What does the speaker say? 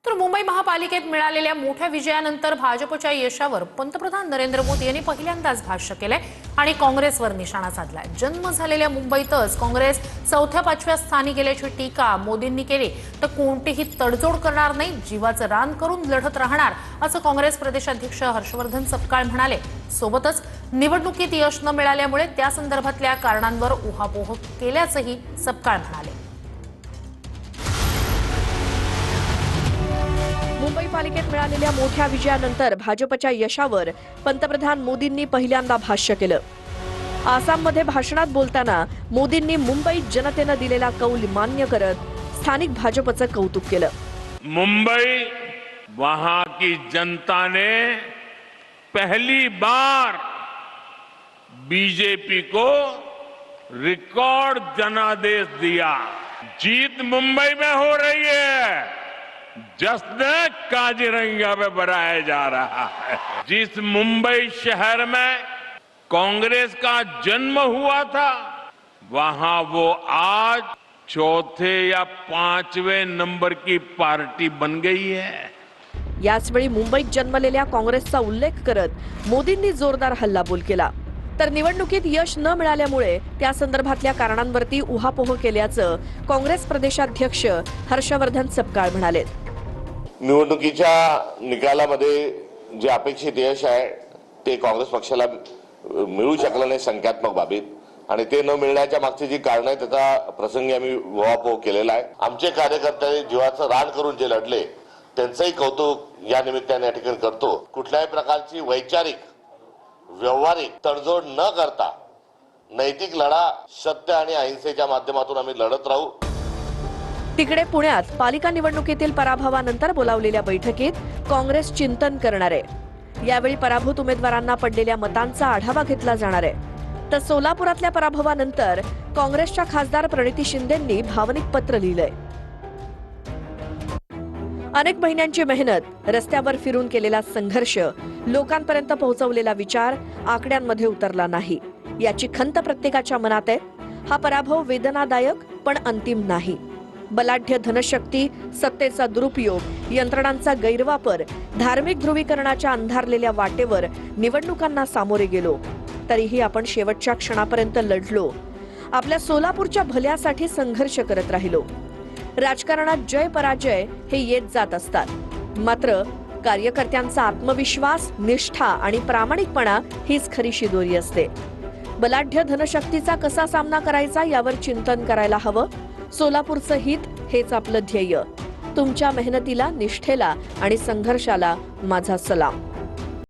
तर मुंबई महापालिकेत मिळालेल्या मोठ्या विजयानंतर भाजपच्या यशावर पंतप्रधान नरेंद्र मोदी यांनी पहिल्यांदाच भाष्य केलंय आणि काँग्रेसवर निशाणा साधलाय। जन्म झालेल्या मुंबईतच काँग्रेस चौथ्या पाचव्या स्थानी गेल्याची टीका मोदींनी केली तर कोणतीही तडजोड करणार नाही, जीवाचं रान करून लढत राहणार असं काँग्रेस प्रदेशाध्यक्ष हर्षवर्धन सपकाळ म्हणाले। सोबतच निवडणुकीत यश न मिळाल्यामुळे त्या संदर्भातल्या कारणांवर उहापोह केल्याचंही सपकाळ म्हणाले। मुंबई पालिकेत मिळालेल्या मोठ्या विजयानंतर भाजपच्या यशावर पंतप्रधान मोदींनी पहिल्यांदा भाष्य केलं। आसाममध्ये भाषणात बोलताना मोदींनी मुंबईत जनतेनं दिलेला कौल मान्य करत स्थानिक भाजपचं कौतुक केलं। मुंबई वहां की जनता ने पहली बार बीजेपी को रिकॉर्ड जनादेश दिया। जीत मुंबई में हो रही है, जश्न काजीरंगा में मनाया जा रहा है। जिस मुंबई शहर में कांग्रेस का जन्म हुआ था, वहां वो आज चौथे या पांचवें नंबर की पार्टी बन गई है। याचवेळी मुंबईत जन्मलेल्या काँग्रेसचा उल्लेख करत मोदींनी जोरदार हल्लाबोल केला। तर निवडणुकीत यश न मिळाल्यामुळे त्या संदर्भातल्या कारणांवरती उहापोह केल्याचं काँग्रेस प्रदेशाध्यक्ष हर्षवर्धन सपकाळ म्हणाले। निवडणुकीच्या निकालामध्ये जे अपेक्षित यश आहे ते काँग्रेस पक्षाला मिळू शकलं नाही संख्यात्मक बाबीत, आणि ते न मिळण्याच्या मागची जी कारण आहे त्याचा प्रसंगी आम्ही उहापोह केलेला आहे। आमचे कार्यकर्ते जीवाचं रान करून जे लढले त्यांचंही कौतुक या निमित्ताने या ठिकाणी करतो। कुठल्याही प्रकारची वैचारिक व्यवहारिक तडजोड न करता नैतिक लढा सत्य आणि अहिंसेच्या माध्यमातून आम्ही लढत राहू। तिकडे पुण्यात पालिका निवडणुकीतील पराभवानंतर बोलावलेल्या बैठकीत काँग्रेस चिंतन करणार आहे। यावेळी पराभूत उमेदवारांना पडलेल्या मतांचा आढावा घेतला जाणार आहे। तर सोलापुरातल्या पराभवानंतर काँग्रेसच्या खासदार प्रणिती शिंदेंनी भावनिक पत्र लिहिलंय। अनेक महिन्यांची मेहनत, रस्त्यावर फिरून केलेला संघर्ष, लोकांपर्यंत पोहोचवलेला विचार आकड्यांमध्ये उतरला नाही याची खंत प्रत्येकाच्या मनात आहे। हा पराभव वेदनादायक पण अंतिम नाही। बलाढ्य धनशक्ती, सत्तेचा दुरुपयोग, यंत्रणांचा गैरवापर, धार्मिक ध्रुवीकरणाच्या अंधारलेल्या वाटेवर निवडणुकांना सामोरे गेलो, तरीही आपण शेवटच्या क्षणापर्यंत लढलो। आपल्या सोलापूरच्या भल्यासाठी संघर्ष करत राहिलो। राजकारणात जय पराजय हे येत जात असतात, मात्र कार्यकर्त्यांचा आत्मविश्वास, निष्ठा आणि प्रामाणिकपणा हीच खरी शिदोरी असते। बलाढ्य धनशक्तीचा कसा सामना करायचा यावर चिंतन करायला हवं। सोलापूरचं हित हेच आपलं ध्येय। तुमच्या मेहनतीला, निष्ठेला आणि संघर्षाला माझा सलाम।